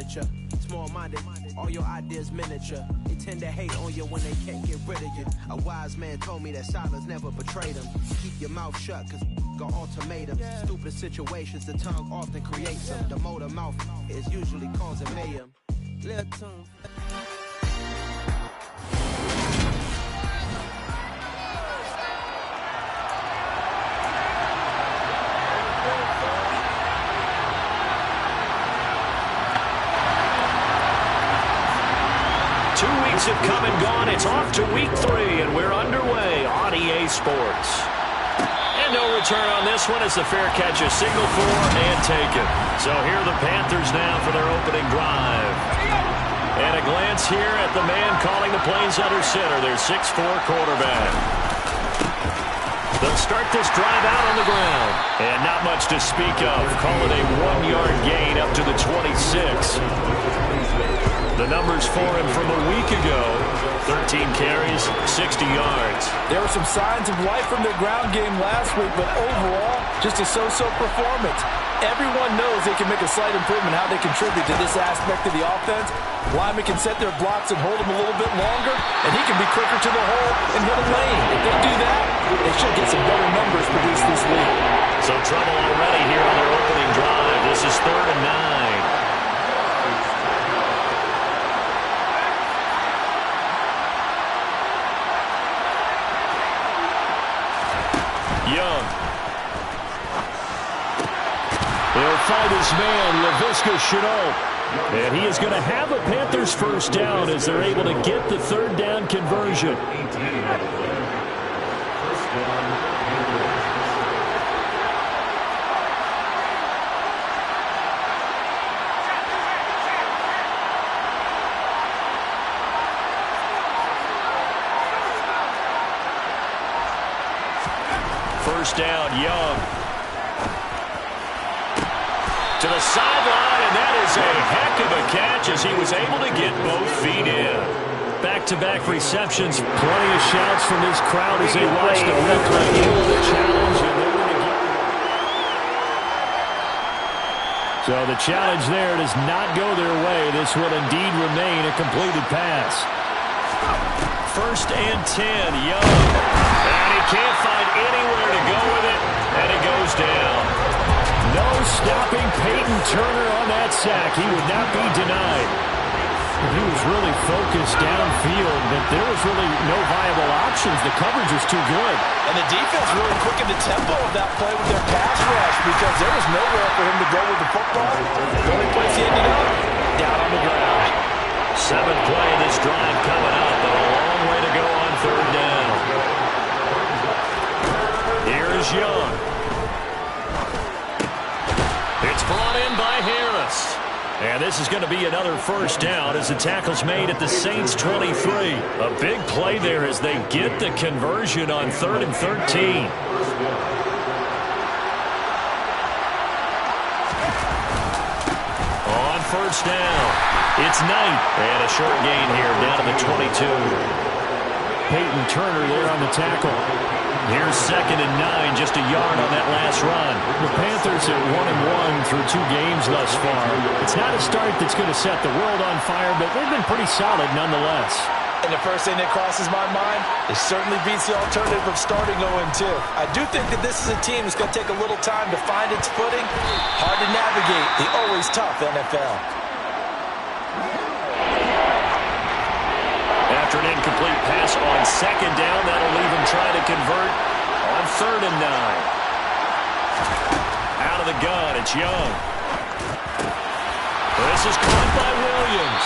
picture. Small-minded, all your ideas miniature. They tend to hate on you when they can't get rid of you. A wise man told me that silence never betrayed him. Keep your mouth shut, cause got ultimatums. Stupid situations, the tongue often creates them. The motor mouth is usually causing mayhem. Little tune. 2 weeks have come and gone. It's off to week 3, and we're underway on EA Sports. And no return on this one as the fair catch is signaled for and taken. So here are the Panthers now for their opening drive. And a glance here at the man calling the plays under center, their 6'4 quarterback. They'll start this drive out on the ground. And not much to speak of. Call it a 1-yard gain up to the 26. The numbers for him from a week ago, 13 carries, 60 yards. There were some signs of life from their ground game last week, but overall, just a so-so performance. Everyone knows they can make a slight improvement how they contribute to this aspect of the offense. Linemen can set their blocks and hold them a little bit longer, and he can be quicker to the hole and hit a lane. If they do that, they should get some better numbers produced this week. So trouble already here on their opening drive. This is 3rd and 9. Young. He'll find his man, LaVisca Chenault. And he is going to have a Panthers first down as they're able to get the 3rd down conversion. First down, Young. To the sideline, and that is a heck of a catch as he was able to get both feet in. Back-to-back receptions, plenty of shouts from this crowd as they watch the replay. The challenge, and they're going to get... So the challenge there does not go their way. This will indeed remain a completed pass. 1st and 10, Young. And he can't find anywhere to go with it, and it goes down. No stopping Peyton Turner on that sack. He would not be denied. He was really focused downfield, but there was really no viable options. The coverage was too good. And the defense really quickened the tempo of that play with their pass rush because there was nowhere for him to go with the football. The only place he ended up, down on the ground. 7th play of this drive coming up, but a long way to go on 3rd down. Here is Young. It's brought in by Harris. And this is going to be another first down as the tackle's made at the Saints' 23. A big play there as they get the conversion on 3rd and 13. On first down, it's Knight. And a short gain here down to the 22. Peyton Turner there on the tackle. Here's 2nd and 9, just a yard on that last run. The Panthers are 1-1 through 2 games thus far. It's not a start that's going to set the world on fire, but they've been pretty solid nonetheless. And the first thing that crosses my mind, it certainly beats the alternative of starting 0-2. I do think that this is a team that's going to take a little time to find its footing. Hard to navigate the always tough NFL. After an incomplete pass on 2nd down, that'll leave him trying to convert on 3rd and 9. Out of the gun, it's Young. This is caught by Williams.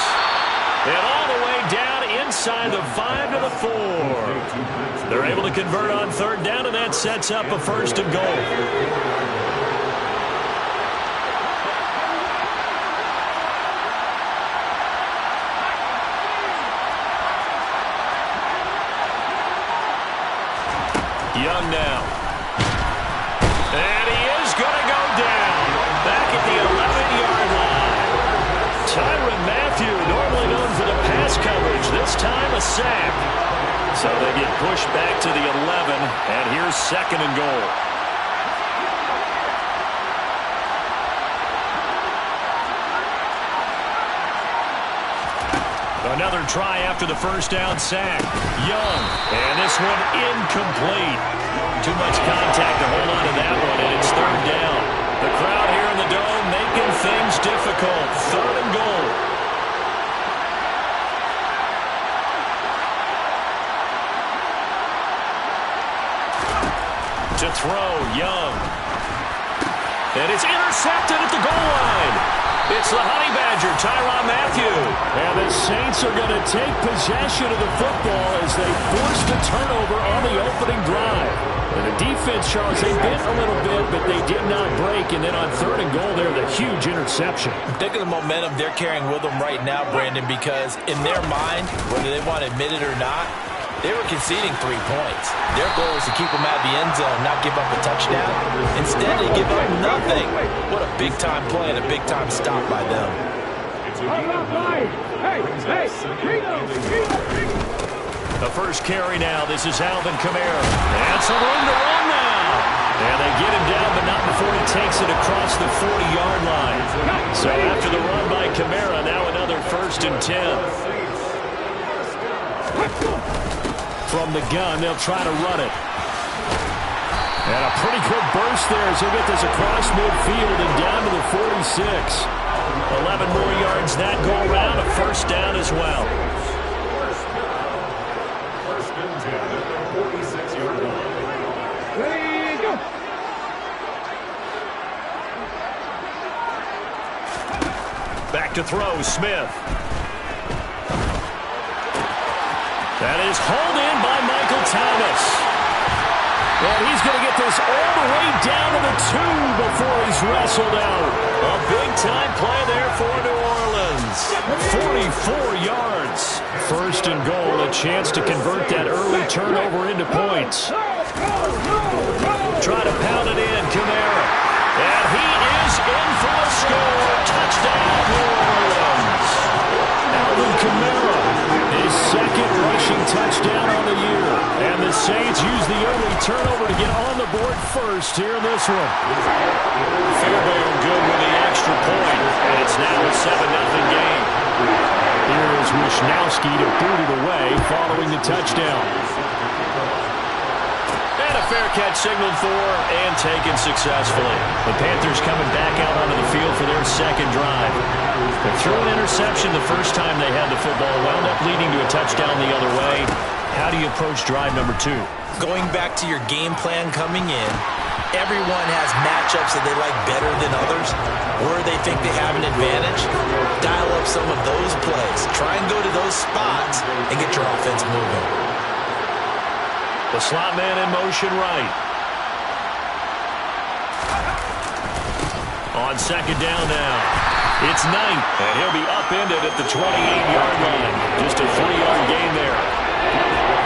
And all the way down inside the 5 to the 4. They're able to convert on 3rd down, and that sets up a 1st and goal. Young now. And he is going to go down. Back at the 11-yard line. Tyrann Mathieu, normally known for the pass coverage. This time a sack. So they get pushed back to the 11. And here's 2nd and goal. Another try after the first down sack. Young, and this one incomplete. Too much contact to hold on to that one, and it's third down. The crowd here in the Dome making things difficult. Third and goal. To throw, Young. And it's intercepted at the goal line. It's the Honey Badger, Tyrann Mathieu. And the Saints are going to take possession of the football as they force the turnover on the opening drive. And the defense, Charles, they bit a little bit, but they did not break. And then on third and goal there, the huge interception. Think of the momentum they're carrying with them right now, Brandon, because in their mind, whether they want to admit it or not, they were conceding 3 points. Their goal was to keep them out of the end zone, not give up a touchdown. Instead, they give up nothing. What a big-time play and a big-time stop by them. The first carry now. This is Alvin Kamara. And some room to run now. And they get him down, but not before he takes it across the 40-yard line. So after the run by Kamara, now another 1st and 10. From the gun, they'll try to run it. And a pretty good burst there as he'll get this across midfield and down to the 46. 11 more yards that go around, a 1st down as well. Back to throw, Smith. That is hauled in by Michael Thomas. And he's going to get this all the way down to the 2 before he's wrestled out. A big-time play there for New Orleans. 44 yards. 1st and goal, a chance to convert that early turnover into points. Try to pound it in, Kamara. And he is in for the score. Touchdown, New Orleans. Alvin Kamara, his 2nd rushing touchdown on the year. And the Saints use the early turnover to get on the board first here in this one. Fairbairn good with the extra point, and it's now a 7-0 game. Here is Wishnowski to boot it away following the touchdown. And a fair catch signaled for and taken successfully. The Panthers coming back out onto the field for their 2nd drive. They threw an interception the first time they had the football, wound up leading to a touchdown the other way. How do you approach drive number 2? Going back to your game plan coming in, everyone has matchups that they like better than others, where they think they have an advantage. Dial up some of those plays. Try and go to those spots and get your offense moving. The slot man in motion right. On 2nd down now. It's Knight, and he'll be upended at the 28-yard line. Just a 3-yard gain there.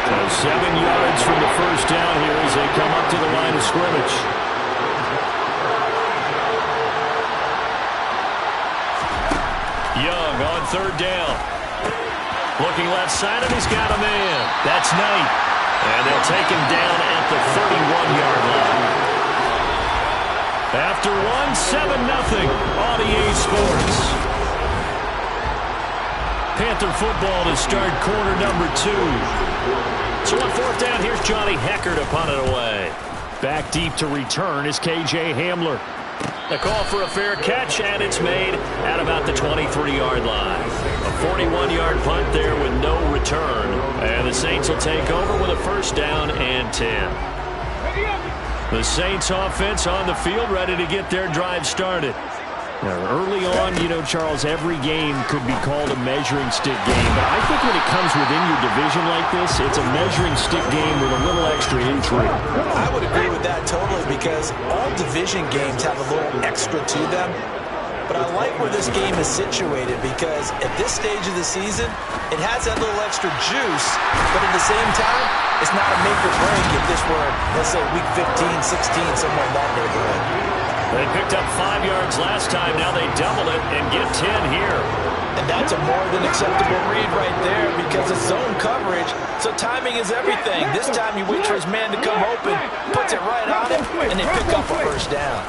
So 7 yards from the 1st down here as they come up to the line of scrimmage. Young on 3rd down. Looking left side, and he's got a man. That's Knight. And they'll take him down at the 31-yard line. After 7-0 on EA Sports. Panther football to start quarter number 2. So on 4th down, here's Johnny Hecker to punt it away. Back deep to return is KJ Hamler. A call for a fair catch, and it's made at about the 23-yard line. A 41-yard punt there with no return. And the Saints will take over with a 1st down and 10. The Saints offense on the field, ready to get their drive started. Now, early on, Charles, every game could be called a measuring stick game. But I think when it comes within your division like this, it's a measuring stick game with a little extra intrigue. I would agree with that totally because all division games have a little extra to them. But I like where this game is situated because at this stage of the season, it has that little extra juice, but at the same time, it's not a make or break if this were, let's say, week 15, 16, somewhere in that neighborhood. They picked up 5 yards last time. Now they double it and get 10 here. And that's a more than acceptable read right there because it's zone coverage, so timing is everything. This time you wait for his man to come open, puts it right on him, and they pick up a 1st down.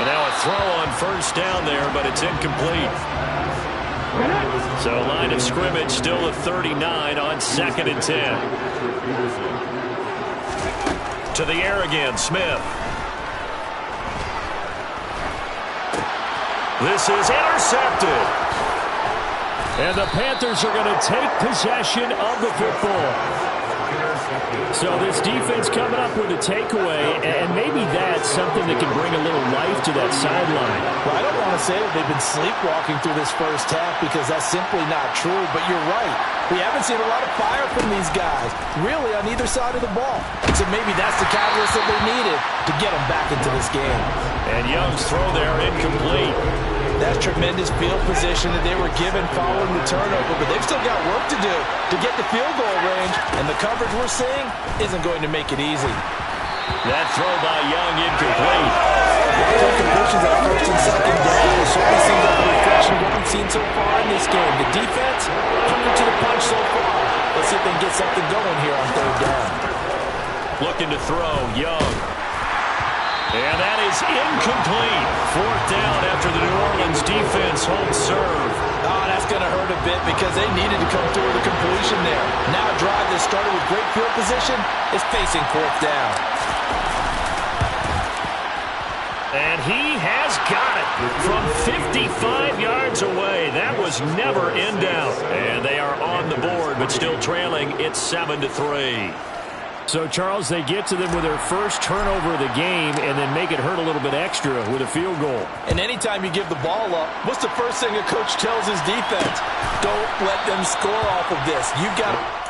And now a throw on 1st down there, but it's incomplete. So line of scrimmage still a 39 on 2nd and 10. To the air again, Smith. This is intercepted. And the Panthers are going to take possession of the football. So this defense coming up with a takeaway, and maybe that's something that can bring a little life to that sideline. Well, I don't want to say that they've been sleepwalking through this first half because that's simply not true, but you're right. We haven't seen a lot of fire from these guys, really, on either side of the ball. So maybe that's the catalyst that they needed to get them back into this game. And Young's throw there incomplete. That's tremendous field position that they were given following the turnover, but they've still got work to do to get the field goal range, and the coverage we're seeing isn't going to make it easy. That throw by Young incomplete. Completions on 1st and 2nd down. It certainly seems like a reflection of what we've seen so far in this game. The defense, hungry to the punch so far. Let's see if they can get something going here on 3rd down. Looking to throw, Young. And that is incomplete. 4th down after the New Orleans defense holds serve. Oh, that's going to hurt a bit because they needed to come through with a completion there. Now a drive that started with great field position is facing 4th down. And he has got it from 55 yards away. That was never in doubt. And they are on the board, but still trailing. It's 7-3. So, Charles, they get to them with their first turnover of the game and then make it hurt a little bit extra with a field goal. And anytime you give the ball up, what's the first thing a coach tells his defense? Don't let them score off of this. You've got to...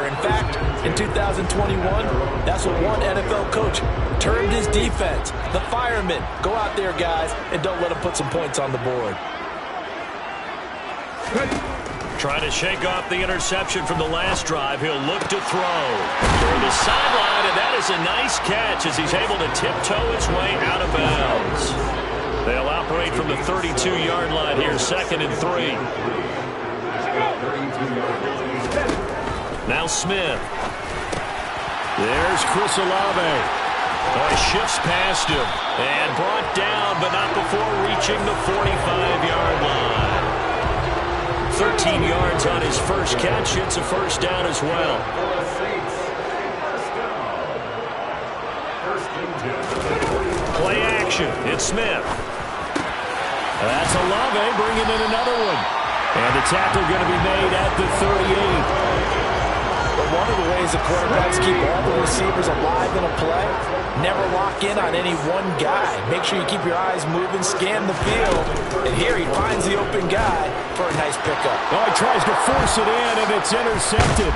In fact, in 2021, that's what one NFL coach termed his defense. The firemen. Go out there, guys, and don't let them put some points on the board. Trying to shake off the interception from the last drive. He'll look to throw toward the sideline, and that is a nice catch as he's able to tiptoe his way out of bounds. They'll operate from the 32-yard line here, 2nd and 3. Now Smith. There's Chris Olave. Oh, he shifts past him and brought down, but not before reaching the 45-yard line. 13 yards on his first catch. It's a first down as well. Play action. It's Smith. That's Olave bringing in another one. And the tackle going to be made at the 38. But one of the ways the quarterbacks keep all the receivers alive in a play, never lock in on any one guy. Make sure you keep your eyes moving, scan the field. And here he finds the open guy for a nice pickup. Oh, he tries to force it in, and it's intercepted.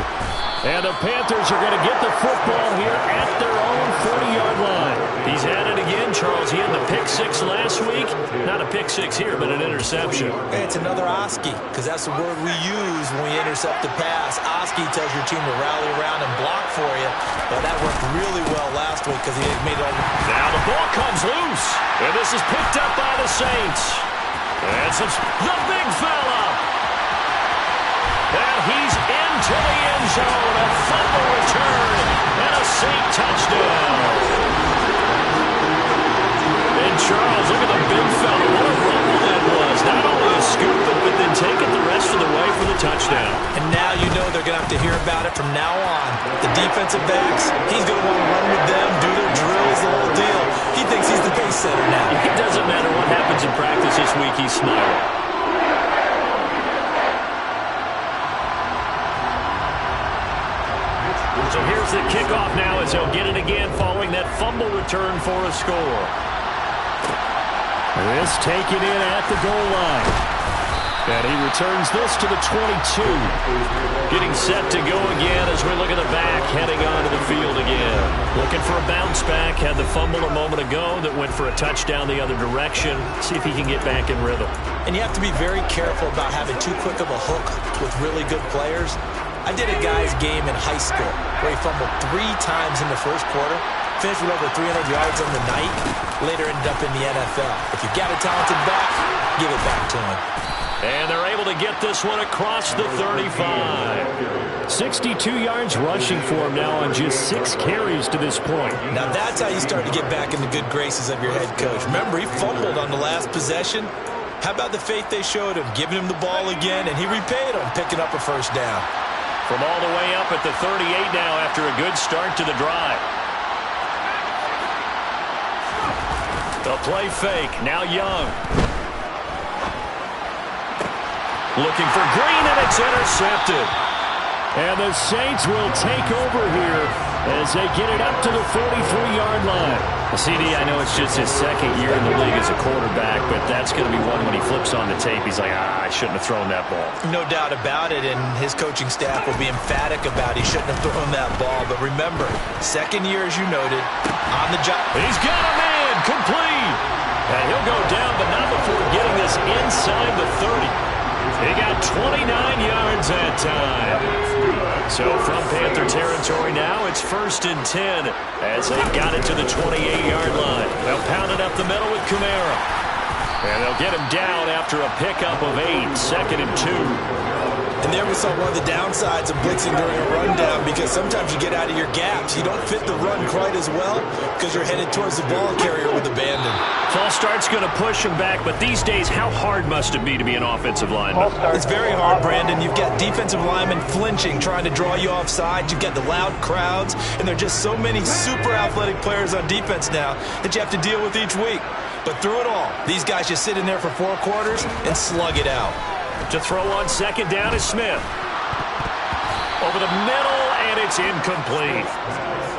And the Panthers are going to get the football here at their own 40-yard line. He's at it again, Charles. He had the pick six last week. Not a pick six here, but an interception. It's another Oski, because that's the word we use when we intercept the pass. Oski tells your team to rally around and block for you. But that worked really well last week because he made it. Now the ball comes loose. And this is picked up by the Saints. And the big fella. And he's into the end zone. A fumble return. And a Saint touchdown. And Charles, look at the big fella. What a rumble that was. Not only a scoop it, but then take it the rest of the way for the touchdown. And now you know they're going to have to hear about it from now on. The defensive backs, he's going to want to run with them, do their drills, the whole deal. He thinks he's the pace setter now. It doesn't matter what happens in practice this week, he's smiling. So here's the kickoff now as they'll get it again following that fumble return for a score. This taken in at the goal line. And he returns this to the 22. Getting set to go again as we look at the back, heading onto the field again. Looking for a bounce back. Had the fumble a moment ago that went for a touchdown the other direction. See if he can get back in rhythm. And you have to be very careful about having too quick of a hook with really good players. I did a guy's game in high school where he fumbled 3 times in the first quarter. finished with over 300 yards on the night, later ended up in the NFL. If you've got a talented back, give it back to him. And they're able to get this one across the 35. 62 yards rushing for him now on just 6 carries to this point. Now that's how you start to get back in the good graces of your head coach. Remember, he fumbled on the last possession. How about the faith they showed him, giving him the ball again, and he repaid him, picking up a first down. From all the way up at the 38 now after a good start to the drive. The play fake, now Young. Looking for Green, and it's intercepted. And the Saints will take over here as they get it up to the 43-yard line. CD, I know it's just his second year in the league as a quarterback, but that's going to be one when he flips on the tape. He's like, I shouldn't have thrown that ball. No doubt about it, and his coaching staff will be emphatic about he shouldn't have thrown that ball. But remember, second year, as you noted, on the job. He's got a man, complete. And he'll go down, but not before getting this inside the 30. He got 29 yards that time. So from Panther territory now, it's 1st and 10 as they got it to the 28-yard line. They'll pound it up the middle with Kamara. And they'll get him down after a pickup of 8, 2nd and 2. And there we saw one of the downsides of blitzing during a rundown, because sometimes you get out of your gaps. You don't fit the run quite as well because you're headed towards the ball carrier with abandon. False start's going to push him back, but these days, how hard must it be to be an offensive lineman? It's very hard, Brandon. You've got defensive linemen flinching, trying to draw you offside. You've got the loud crowds, and there are just so many super athletic players on defense now that you have to deal with each week. But through it all, these guys just sit in there for 4 quarters and slug it out. To throw on 2nd down is Smith. Over the middle, and it's incomplete.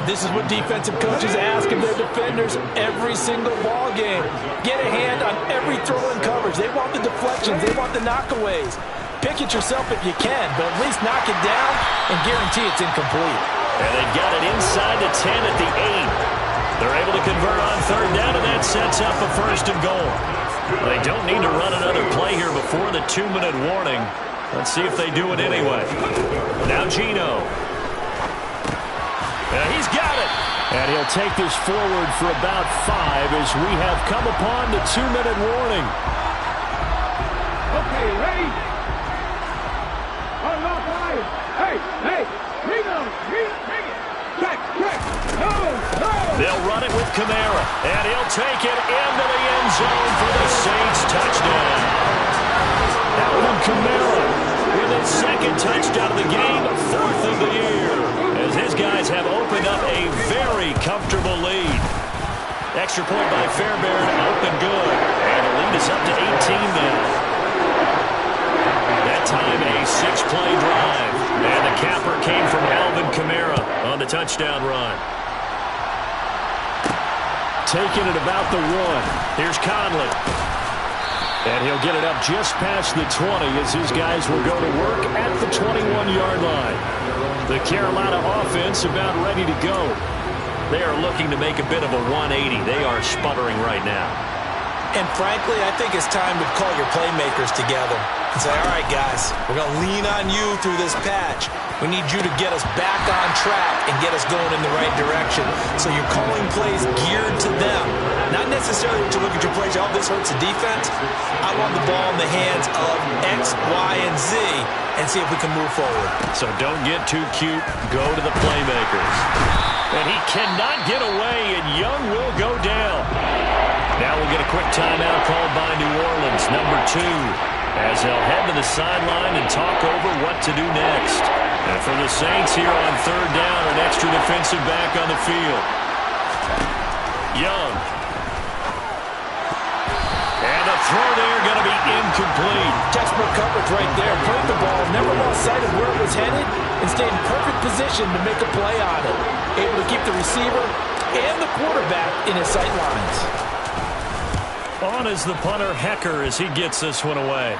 This is what defensive coaches ask of their defenders every single ball game. Get a hand on every throw in coverage. They want the deflections. They want the knockaways. Pick it yourself if you can, but at least knock it down and guarantee it's incomplete. And they've got it inside the 10 at the 8. They're able to convert on 3rd down, and that sets up a 1st and goal. They don't need to run another play here before the 2-minute warning. Let's see if they do it anyway. Now Gino. He's got it. And he'll take this forward for about 5 as we have come upon the 2-minute warning. Okay, ready? On your side. Hey, Gino, take it. Check. No. They'll run it with Kamara, and he'll take it into the end zone for the Saints touchdown. Alvin Kamara with his 2nd touchdown of the game, 4th of the year, as his guys have opened up a very comfortable lead. Extra point by Fairbairn, open good, and the lead is up to 18 now. That time a 6-play drive, and the capper came from Alvin Kamara on the touchdown run. Taking it about the 1. Here's Conley. And he'll get it up just past the 20 as his guys will go to work at the 21-yard line. The Carolina offense about ready to go. They are looking to make a bit of a 180. They are sputtering right now. And frankly, I think it's time to call your playmakers together and say, all right, guys, we're going to lean on you through this patch. We need you to get us back on track and get us going in the right direction. So you're calling plays geared to them. Not necessarily to look at your plays, oh, this hurts the defense. I want the ball in the hands of X, Y, and Z and see if we can move forward. So don't get too cute. Go to the playmakers. And he cannot get away, and Young will go down. Now we'll get a quick timeout called by New Orleans, number 2, as they'll head to the sideline and talk over what to do next. And for the Saints here on 3rd down, an extra defensive back on the field. Young. And the throw there going to be incomplete. Textbook coverage right there. Played the ball, never lost sight of where it was headed, and stayed in perfect position to make a play on it. Able to keep the receiver and the quarterback in his sight lines. On is the punter, Hecker, as he gets this one away.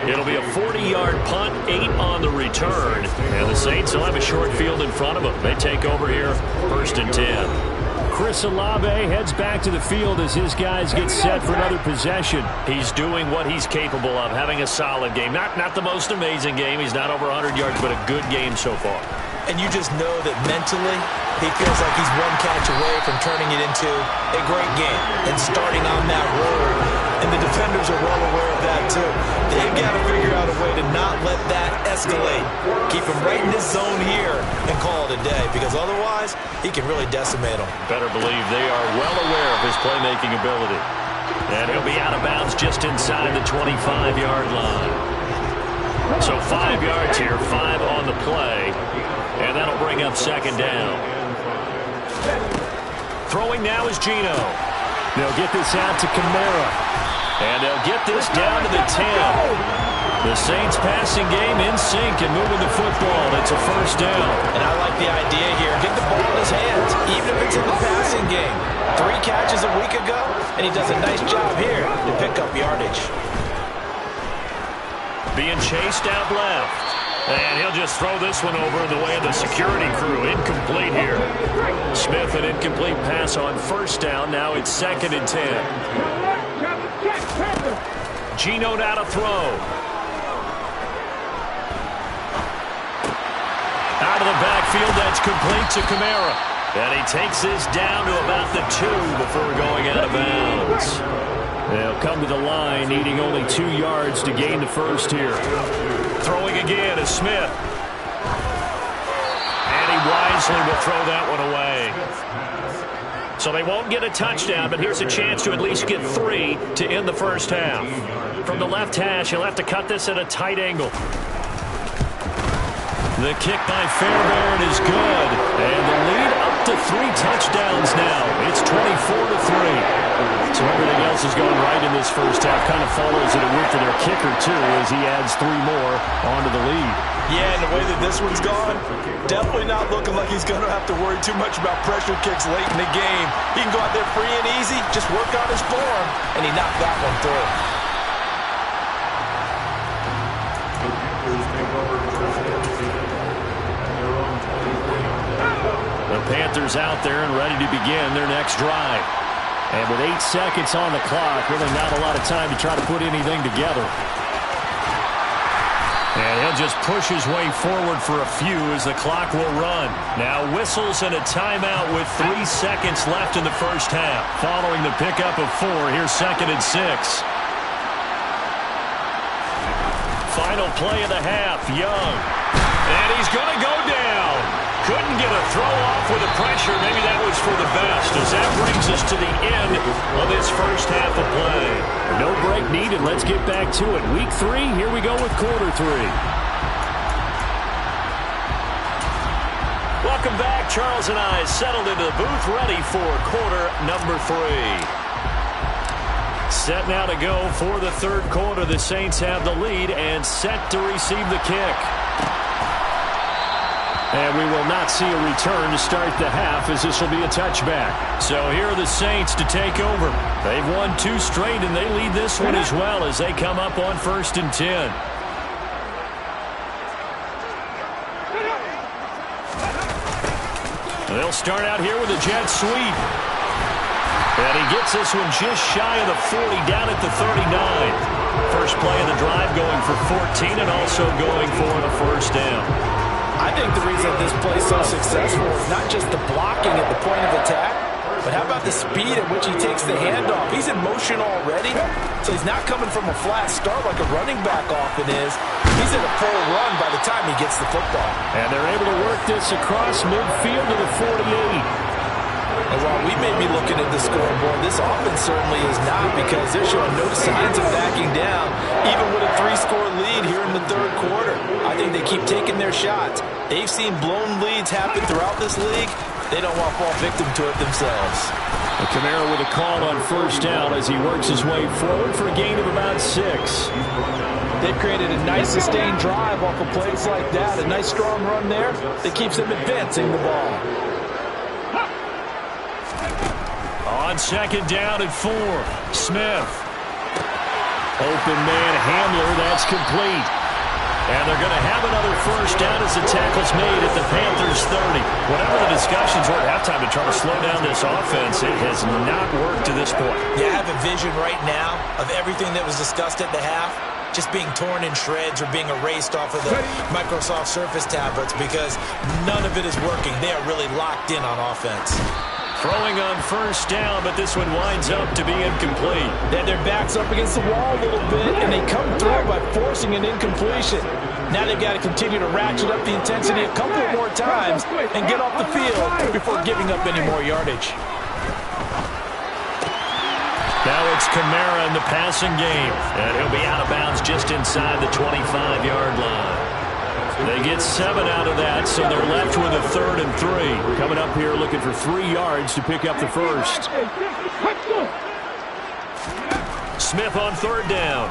It'll be a 40-yard punt, 8 on the return. And the Saints will have a short field in front of them. They take over here, 1st and 10. Chris Olave heads back to the field as his guys get set for another possession. He's doing what he's capable of, having a solid game. Not the most amazing game. He's not over 100 yards, but a good game so far. And you just know that mentally he feels like he's one catch away from turning it into a great game and starting on that roll. And the defenders are well aware of that too. They've got to figure out a way to not let that escalate. Keep him right in this zone here and call it a day, because otherwise he can really decimate them. Better believe they are well aware of his playmaking ability. And he'll be out of bounds just inside the 25-yard line. So 5 yards here, 5 on the play. And that'll bring up second down. Throwing now is Geno. They'll get this out to Kamara. And they'll get this down to the 10. The Saints passing game in sync and moving the football. It's a first down. And I like the idea here. Get the ball in his hands, even if it's in the passing game. 3 catches a week ago, and he does a nice job here to pick up yardage. Being chased out left. And he'll just throw this one over in the way of the security crew. Incomplete here. Smith, an incomplete pass on first down. Now it's 2nd and 10. Geno now to throw. Out of the backfield, that's complete to Kamara. And he takes this down to about the 2 before going out of bounds. They'll come to the line, needing only 2 yards to gain the first here. Throwing again is Smith. And he wisely will throw that one away. So they won't get a touchdown, but here's a chance to at least get 3 to end the first half. From the left hash, he'll have to cut this at a tight angle. The kick by Fairbairn is good. And the lead up to 3 touchdowns now. It's 24-3. So everything else has gone right in this first half. Kind of follows it with their kicker, too, as he adds 3 more onto the lead. Yeah, and the way that this one's gone, definitely not looking like he's going to have to worry too much about pressure kicks late in the game. He can go out there free and easy, just work on his form, and he knocked that one through. The Panthers out there and ready to begin their next drive. And with 8 seconds on the clock, really not a lot of time to try to put anything together. And he'll just push his way forward for a few as the clock will run. Now whistles and a timeout with 3 seconds left in the first half. Following the pickup of 4, here's 2nd and 6. Final play of the half, Young. And he's going to go down. Couldn't get a throw off with the pressure. Maybe that was for the best, as that brings us to the end of this first half of play. No break needed. Let's get back to it. Week 3, here we go with quarter 3. Welcome back. Charles and I settled into the booth, ready for quarter number 3. Set now to go for the third quarter. The Saints have the lead and set to receive the kick. And we will not see a return to start the half, as this will be a touchback. So here are the Saints to take over. They've won 2 straight, and they lead this one as well as they come up on 1st and 10. They'll start out here with a jet sweep. And he gets this one just shy of the 40, down at the 39. First play of the drive going for 14 and also going for the first down. I think the reason this play is so successful is not just the blocking at the point of attack, but how about the speed at which he takes the handoff? He's in motion already, so he's not coming from a flat start like a running back often is. He's in a full run by the time he gets the football. And they're able to work this across midfield to the 48. And while we may be looking at the scoreboard, this offense certainly is not, because they're showing no signs of backing down, even with a 3-score lead here in the third quarter. I think they keep taking their shots. They've seen blown leads happen throughout this league. They don't want to fall victim to it themselves. And Kamara with a call on first down as he works his way forward for a gain of about 6. They've created a nice sustained drive off of plays like that. A nice strong run there that keeps them advancing the ball. On 2nd down and 4, Smith. Open man Hamler, that's complete. And they're going to have another first down as the tackle's made at the Panthers' 30. Whatever the discussions were, how halftime to try to slow down this offense. It has not worked to this point. Yeah, I have a vision right now of everything that was discussed at the half just being torn in shreds or being erased off of the Microsoft Surface tablets because none of it is working. They are really locked in on offense. Throwing on first down, but this one winds up to be incomplete. Then their backs up against the wall a little bit, and they come through by forcing an incompletion. Now they've got to continue to ratchet up the intensity a couple more times and get off the field before giving up any more yardage. Now it's Kamara in the passing game, and he'll be out of bounds just inside the 25-yard line. They get 7 out of that, so they're left with a 3rd and 3. Coming up here looking for 3 yards to pick up the first. Smith on 3rd down.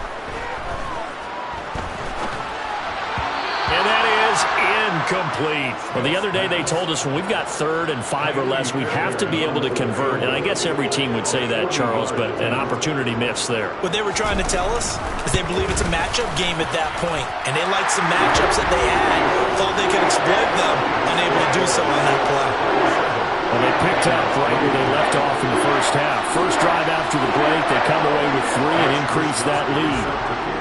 And that is incomplete. Well, the other day they told us when we've got 3rd and 5 or less, we have to be able to convert. And I guess every team would say that, Charles, but an opportunity missed there. What they were trying to tell us is they believe it's a matchup game at that point. And they liked some matchups that they had, thought they could exploit them, unable to do so on that play. Well, they picked up right where they left off in the first half. First drive after the break, they come away with 3 and increase that lead.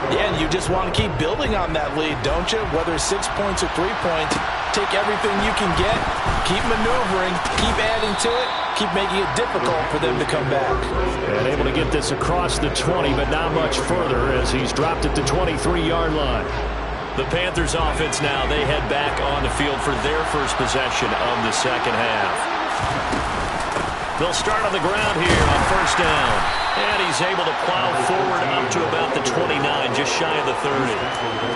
Yeah, and you just want to keep building on that lead, don't you? Whether it's 6 points or 3 points, take everything you can get, keep maneuvering, keep adding to it, keep making it difficult for them to come back. And able to get this across the 20, but not much further as he's dropped it to 23-yard line. The Panthers offense now, they head back on the field for their first possession of the second half. They'll start on the ground here on first down. And he's able to plow forward up to about the 29, just shy of the 30.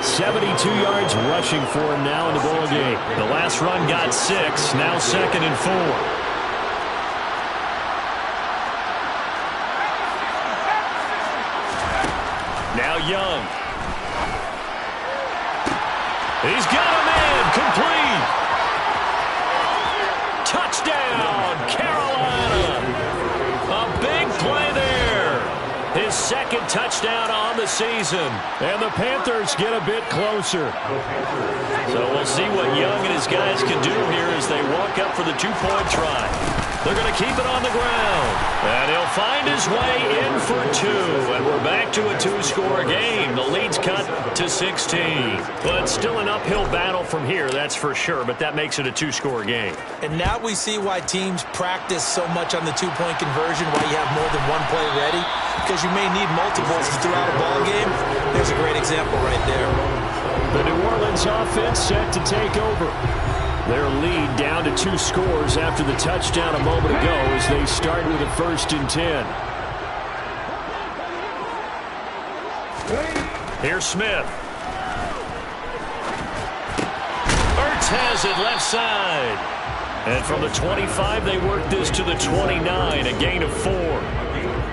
72 yards rushing for him now in the ball game. The last run got 6, now 2nd and 4. Now Young. He's got a man, complete. Touchdown, Carolina. A big play there. His 2nd touchdown on the season. And the Panthers get a bit closer. So we'll see what Young and his guys can do here as they walk up for the 2-point try. They're going to keep it on the ground. And he'll find his way in for 2. And we're back to a 2-score game. The lead's cut to 16. But still an uphill battle from here, that's for sure. But that makes it a 2-score game. And now we see why teams practice so much on the 2-point conversion, why you have more than one play ready. Because you may need multiples throughout a ball game. There's a great example right there. The New Orleans offense set to take over. Their lead down to 2 scores after the touchdown a moment ago as they start with a 1st and 10. Here's Smith. Ertz has it left side. And from the 25, they work this to the 29, a gain of 4.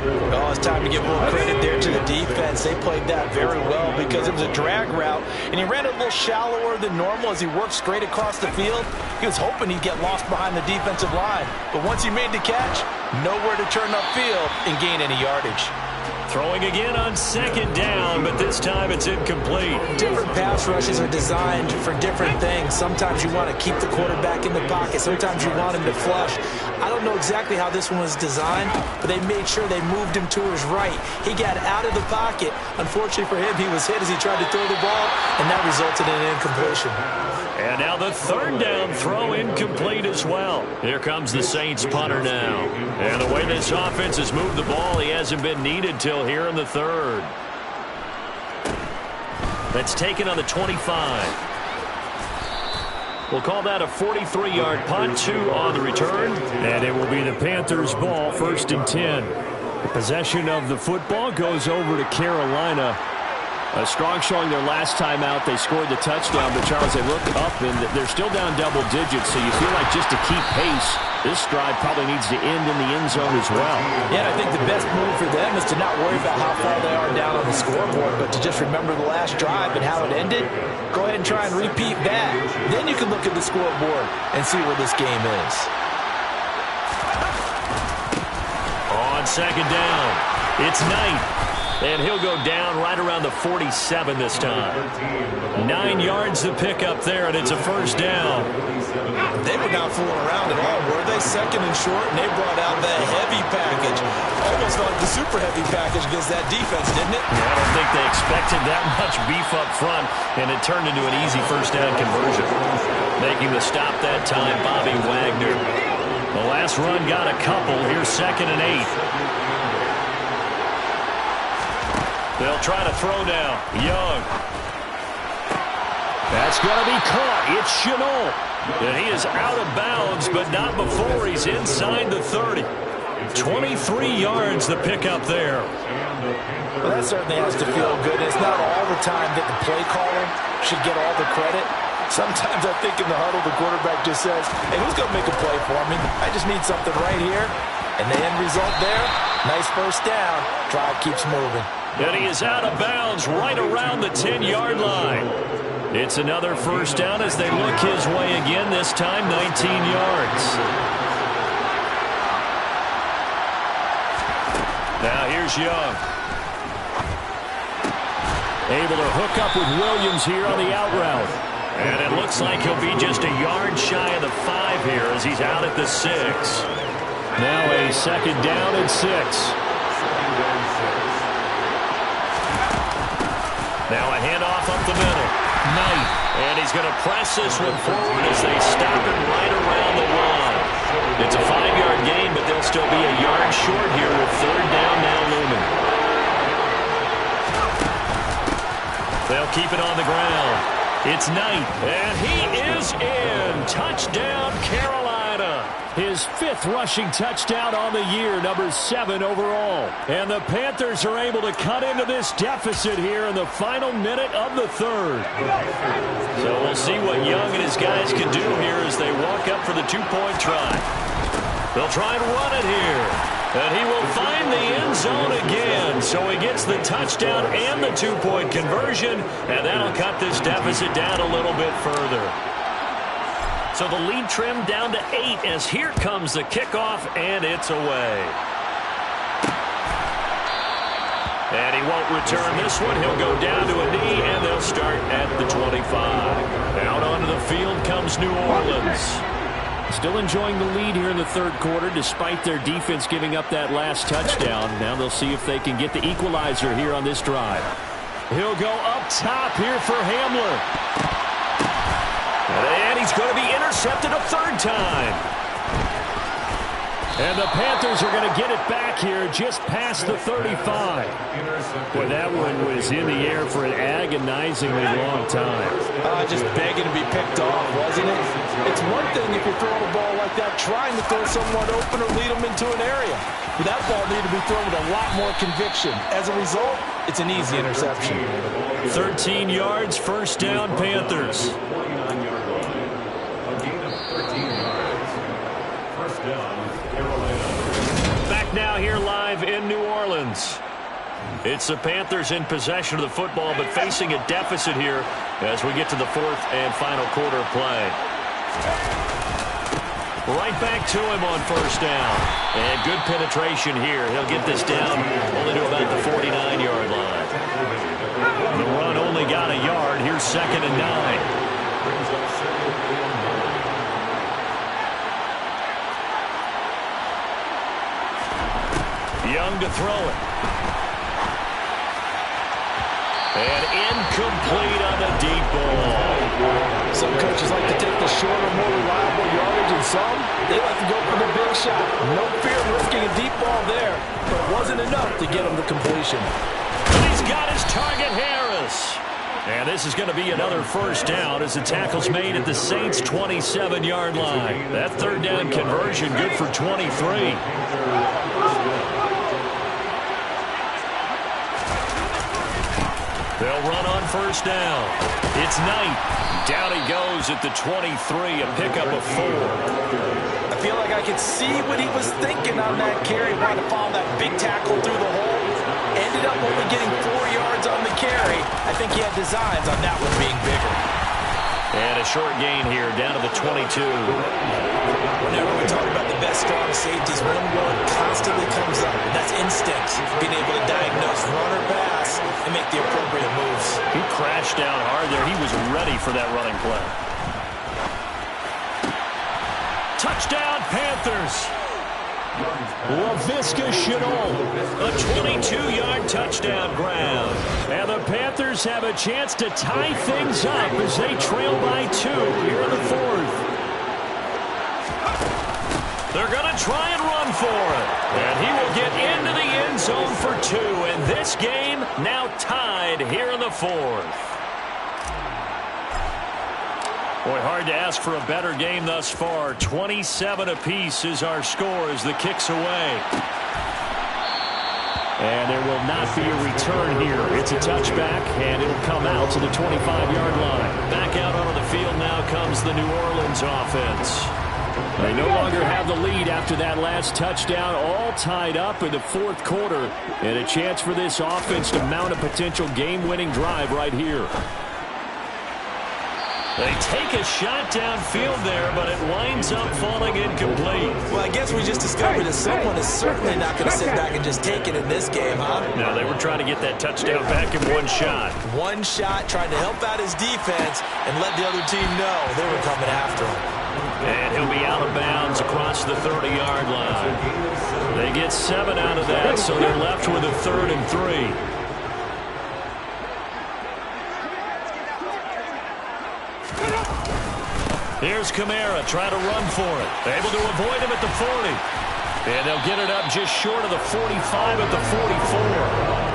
Oh, it's time to give a little credit there to the defense. They played that very well because it was a drag route, and he ran it a little shallower than normal as he worked straight across the field. He was hoping he'd get lost behind the defensive line, but once he made the catch, nowhere to turn upfield and gain any yardage. Throwing again on 2nd down, but this time it's incomplete. Different pass rushes are designed for different things. Sometimes you want to keep the quarterback in the pocket. Sometimes you want him to flush. I don't know exactly how this one was designed, but they made sure they moved him to his right. He got out of the pocket. Unfortunately for him, he was hit as he tried to throw the ball, and that resulted in an incompletion. And now the 3rd down throw incomplete as well. Here comes the Saints punter now. And the way this offense has moved the ball, he hasn't been needed till here in the 3rd. That's taken on the 25. We'll call that a 43-yard punt, 2 on the return. And it will be the Panthers' ball, 1st and 10. The possession of the football goes over to Carolina. A strong showing their last time out. They scored the touchdown, but Charles, they look up and they're still down double digits, so you feel like just to keep pace, this drive probably needs to end in the end zone as well. Yeah, I think the best move for them is to not worry about how far they are down on the scoreboard, but to just remember the last drive and how it ended. Go ahead and try and repeat that. Then you can look at the scoreboard and see where this game is. On 2nd down, it's Knight. And he'll go down right around the 47 this time. 9 yards to pick up there, and it's a 1st down. They were not fooling around at all, were they? Second and short, and they brought out the heavy package. Almost like the super heavy package against that defense, didn't it? Yeah, I don't think they expected that much beef up front, and it turned into an easy first down conversion. Making the stop that time, Bobby Wagner. The last run got a couple. Here's 2nd and 8. They'll try to throw now. Young. That's going to be caught. It's Chenault. And he is out of bounds, but not before he's inside the 30. 23 yards the pickup there. Well, that certainly has to feel good. It's not all the time that the play caller should get all the credit. Sometimes I think in the huddle the quarterback just says, hey, who's going to make a play for me? I just need something right here. And the end result there, nice first down. Drive keeps moving. And he is out of bounds right around the 10-yard line. It's another first down as they look his way again, this time 19 yards. Now here's Young. Able to hook up with Williams here on the out route. And it looks like he'll be just a yard shy of the 5 here as he's out at the 6. Now a 2nd down and 6. Now a handoff up the middle. Knight. And he's going to press this one forward as they stop it right around the line. It's a 5-yard gain, but they'll still be a yard short here with 3rd down now looming. They'll keep it on the ground. It's Knight. And he is in. Touchdown, Carolina. His 5th rushing touchdown on the year, number 7 overall. And the Panthers are able to cut into this deficit here in the final minute of the 3rd. So we'll see what Young and his guys can do here as they walk up for the 2-point try. They'll try and run it here. And he will find the end zone again. So he gets the touchdown and the 2-point conversion. And that'll cut this deficit down a little bit further. So the lead trimmed down to 8 as here comes the kickoff, and it's away. And he won't return this one. He'll go down to a knee, and they'll start at the 25. Out onto the field comes New Orleans. Still enjoying the lead here in the 3rd quarter despite their defense giving up that last touchdown. Now they'll see if they can get the equalizer here on this drive. He'll go up top here for Hamler. And he's going to be intercepted a 3rd time. And the Panthers are going to get it back here just past the 35. Boy, that one was in the air for an agonizingly long time. Just begging to be picked off, wasn't it? It's one thing if you're throwing a ball like that, trying to throw someone open or lead them into an area. But that ball needed to be thrown with a lot more conviction. As a result, it's an easy interception. 13 yards, first down, Panthers. Back now here live in New Orleans. It's the Panthers in possession of the football, but facing a deficit here as we get to the 4th and final quarter of play. Right back to him on first down. And good penetration here. He'll get this down only to about the 49-yard line. The run only got a yard. Here's 2nd and 9. Young to throw it. And incomplete on the deep ball. Some coaches like to take the shorter, more reliable yardage, and some, they like to go for the big shot. No fear of risking a deep ball there, but it wasn't enough to get him the completion. And he's got his target, Harris. And this is going to be another first down as the tackle's made at the Saints' 27-yard line. That 3rd down conversion good for 23. They'll run on first down. It's Knight. Down he goes at the 23, a pickup of 4. I feel like I could see what he was thinking on that carry. Wanted to follow that big tackle through the hole. Ended up only getting 4 yards on the carry. I think he had designs on that one being bigger. And a short gain here, down to the 22. Whenever we talk about the best strong safeties, one word constantly comes up, and that's instinct. Being able to diagnose run or pass and make the appropriate moves. He crashed down hard there. He was ready for that running play. Touchdown, Panthers. Laviska Shenault, a 22-yard touchdown grab. And the Panthers have a chance to tie things up as they trail by 2 here in the 4th. They're going to try and run for it. And he will get into the end zone for 2. And this game now tied here in the 4th. Boy, hard to ask for a better game thus far. 27 apiece is our score as the kick's away. And there will not be a return here. It's a touchback, and it'll come out to the 25-yard line. Back out onto the field now comes the New Orleans offense. They no longer have the lead after that last touchdown, all tied up in the 4th quarter. And a chance for this offense to mount a potential game-winning drive right here. They take a shot downfield there, but it winds up falling incomplete. Well, I guess we just discovered that someone is certainly not going to sit back and just take it in this game, huh? No, they were trying to get that touchdown back in one shot. One shot, trying to help out his defense and let the other team know they were coming after him. And he'll be out of bounds across the 30-yard line. They get 7 out of that, so they're left with a 3rd and 3. Here's Kamara trying to run for it. Able to avoid him at the 40. And they'll get it up just short of the 45 at the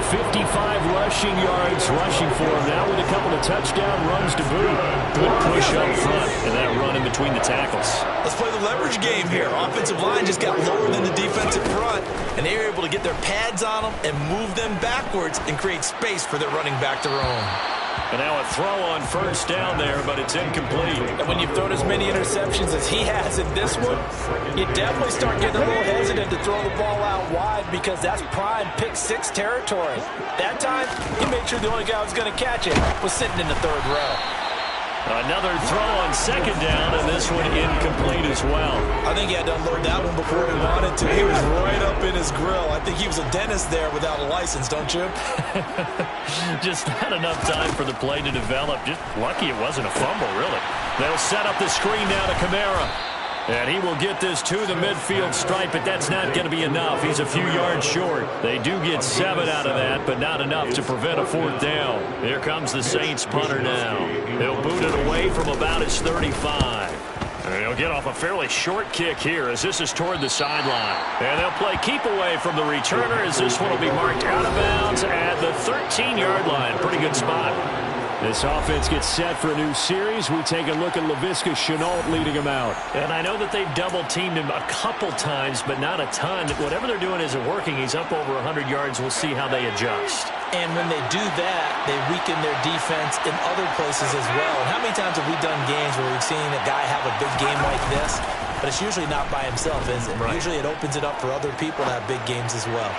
44. 55 rushing yards rushing for him now with a couple of touchdown runs to boot. Good push up front and that run in between the tackles. Let's play the leverage game here. Offensive line just got lower than the defensive front, and they were able to get their pads on them and move them backwards and create space for their running back to roam. And now a throw on 1st down there, but it's incomplete. And when you've thrown as many interceptions as he has in this one, you definitely start getting a little hesitant to throw the ball out wide because that's prime pick 6 territory. That time, he made sure the only guy who was going to catch it was sitting in the 3rd row. Another throw on 2nd down, and this one incomplete as well. I think he had to unload that one before he wanted to. He was right up in his grill. I think he was a dentist there without a license, don't you? Just not enough time for the play to develop. Just lucky it wasn't a fumble, really. They'll set up the screen now to Kamara. And he will get this to the midfield stripe, but that's not going to be enough. He's a few yards short. They do get 7 out of that, but not enough to prevent a 4th down. Here comes the Saints punter now. He'll boot it away from about his 35. And he'll get off a fairly short kick here as this is toward the sideline. And they'll play keep away from the returner as this one will be marked out of bounds at the 13-yard line. Pretty good spot. This offense gets set for a new series. We take a look at Laviska Shenault leading him out. And I know that they've double-teamed him a couple times, but not a ton. Whatever they're doing isn't working. He's up over 100 yards. We'll see how they adjust. And when they do that, they weaken their defense in other places as well. And how many times have we done games where we've seen a guy have a big game like this? But it's usually not by himself, is it? Right. Usually it opens it up for other people to have big games as well.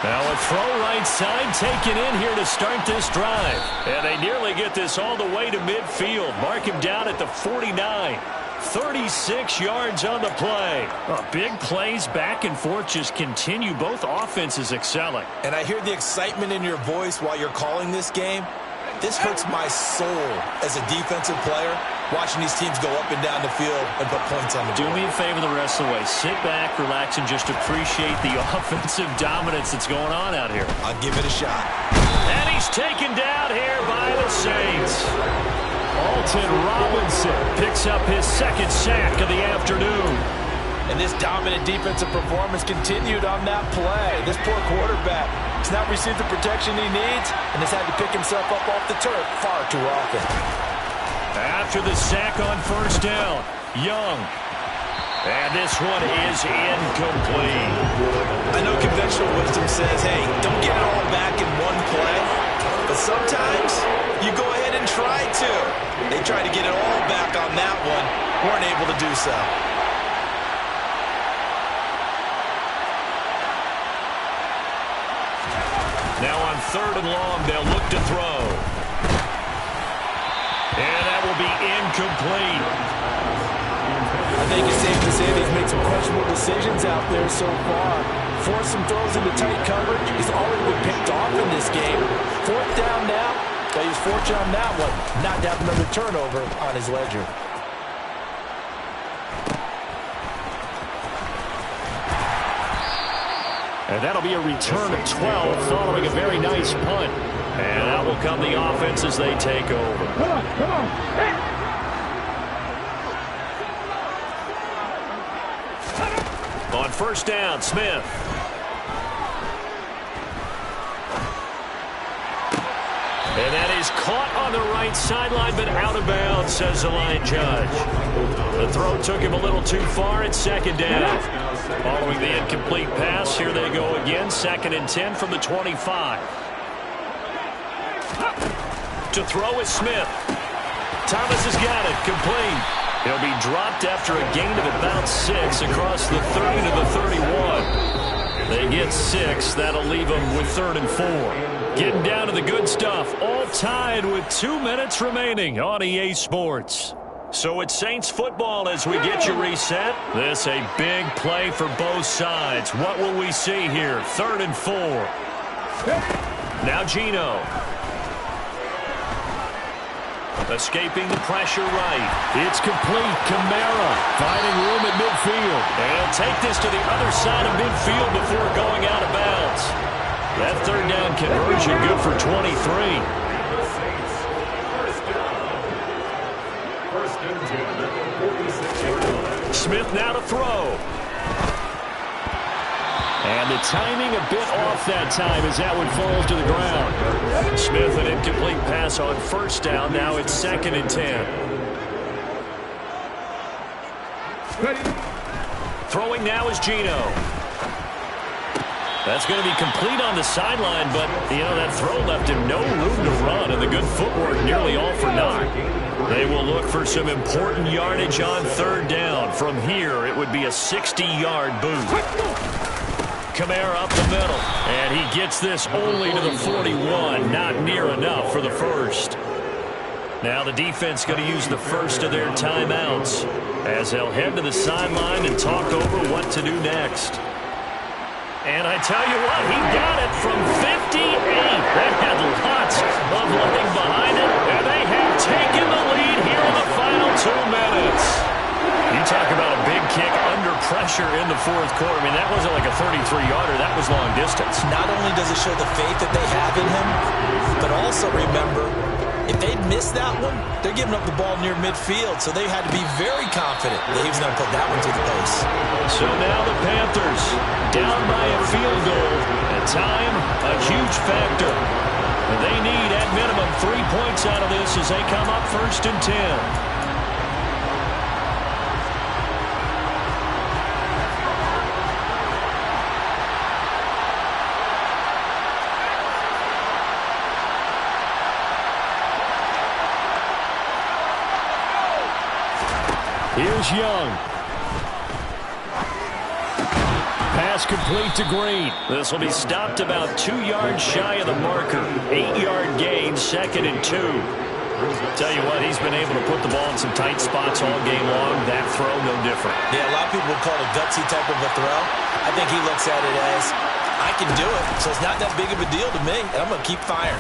Now a throw right side taken in here to start this drive. And they nearly get this all the way to midfield. Mark him down at the 49. 36 yards on the play. Big plays back and forth just continue. Both offenses excelling. And I hear the excitement in your voice while you're calling this game. This hurts my soul as a defensive player, watching these teams go up and down the field and put points on the board. Do me a favor the rest of the way. Sit back, relax, and just appreciate the offensive dominance that's going on out here. I'll give it a shot. And he's taken down here by the Saints. Alton Robinson picks up his 2nd sack of the afternoon. And this dominant defensive performance continued on that play. This poor quarterback has not received the protection he needs and has had to pick himself up off the turf far too often. After the sack on 1st down, Young. And this one is incomplete. I know conventional wisdom says, hey, don't get it all back in one play. But sometimes you go ahead and try to. They tried to get it all back on that one. Weren't able to do so. Now on 3rd and long, they'll look to throw. And that will be incomplete. I think it's safe to say they've made some questionable decisions out there so far. Forced some throws into tight coverage. He's already been picked off in this game. 4th down now. But he was fortunate on that one. Not to have another turnover on his ledger. And that'll be a return of 12 following a very nice punt. And out will come the offense as they take over. Come on, come on. Hey. On first down, Smith. And that is caught on the right sideline, but out of bounds, says the line judge. The throw took him a little too far at second down. Following the incomplete pass, here they go again, 2nd and 10 from the 25. To throw is Smith. Thomas has got it, complete. He'll be dropped after a gain of about 6 across the 30 to the 31. They get 6. That'll leave them with 3rd and 4. Getting down to the good stuff. All tied with 2 minutes remaining on EA Sports. So it's Saints football as we get you reset. This a big play for both sides. What will we see here? 3rd and 4. Now Geno. Escaping the pressure right. It's complete. Kamara finding room at midfield. And he'll take this to the other side of midfield before going out of bounds. That 3rd down conversion good for 23. Smith now to throw. And the timing a bit off that time as that one falls to the ground. Smith, an incomplete pass on first down. Now it's 2nd and 10. Throwing now is Geno. That's going to be complete on the sideline, but, that throw left him no room to run, and the good footwork nearly all for naught. They will look for some important yardage on 3rd down. From here, it would be a 60-yard boot. Kamara up the middle, and he gets this only to the 41. Not near enough for the first. Now the defense going to use the first of their timeouts as they'll head to the sideline and talk over what to do next. And I tell you what, he got it from 58. That had lots of letting behind it, and they have taken the lead here in the final 2 minutes. You talk about a big kick under pressure in the 4th quarter. I mean, that wasn't like a 33-yarder. That was long distance. Not only does it show the faith that they have in him, but also remember, if they'd missed that one, they're giving up the ball near midfield, so they had to be very confident that he was going to put that one to the post. So now the Panthers down by a field goal. And time, a huge factor. And they need, at minimum, 3 points out of this as they come up 1st and 10. Here's Young. Pass complete to Green. This will be stopped about 2 yards shy of the marker. 8-yard gain, 2nd and 2. Tell you what, he's been able to put the ball in some tight spots all game long. That throw, no different. Yeah, a lot of people would call it a gutsy type of a throw. I think he looks at it as, I can do it, so it's not that big of a deal to me, and I'm going to keep firing.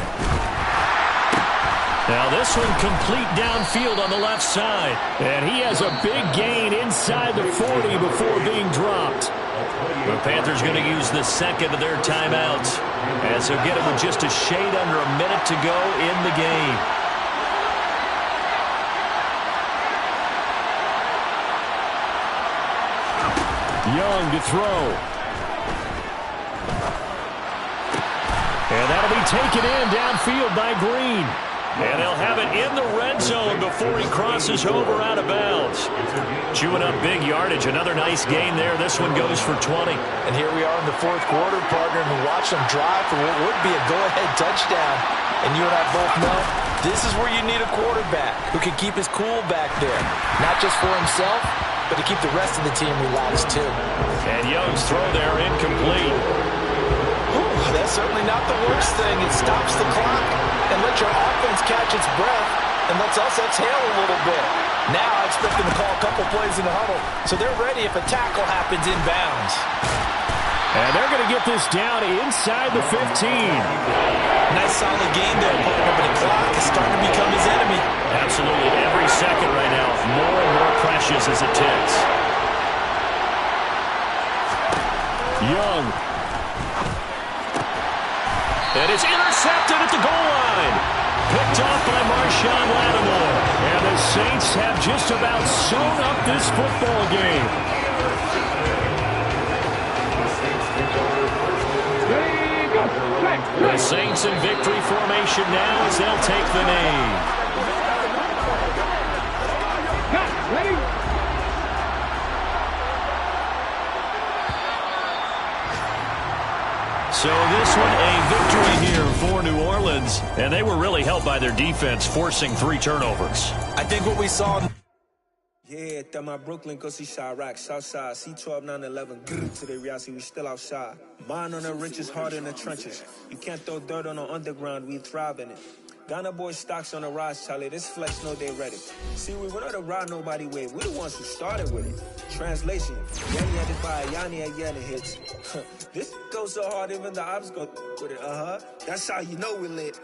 Now this one complete downfield on the left side. And he has a big gain inside the 40 before being dropped. The Panthers going to use the 2nd of their timeouts as they'll get it with just a shade under a minute to go in the game. Young to throw. And that'll be taken in downfield by Green. And they'll have it in the red zone before he crosses over out of bounds. Chewing up big yardage. Another nice gain there. This one goes for 20. And here we are in the 4th quarter, partner, and watch them drive for what would be a go-ahead touchdown. And you and I both know this is where you need a quarterback who can keep his cool back there. Not just for himself, but to keep the rest of the team relaxed too. And Young's throw there incomplete. That's certainly not the worst thing. It stops the clock and lets your offense catch its breath and lets us exhale a little bit. Now I expect them to call a couple plays in the huddle, so they're ready if a tackle happens inbounds. And they're going to get this down inside the 15. Nice solid game there, partner, but the clock is starting to become his enemy. Absolutely. Every second right now, more and more precious as it ticks. Young. And it's intercepted at the goal line. Picked off by Marshawn Lattimore. And the Saints have just about sewn up this football game. The Saints in victory formation now as they'll take the name. Ready? So this one a victory here for New Orleans. And they were really helped by their defense, forcing 3 turnovers. I think what we saw... Yeah, that my Brooklyn, go see Chirac, Southside, C12, 911, to the reality, we still outside. Mine on the riches, heart in the trenches. You can't throw dirt on the underground, we thrive in it. Ghana boys stocks on the rise, Charlie, this flex know they ready. See, we went on the ride nobody wave, we the ones who started with it. Translation, Yanni had to buy Yanni at Yanni hits. This goes so hard, even the ops go with it, that's how you know we lit.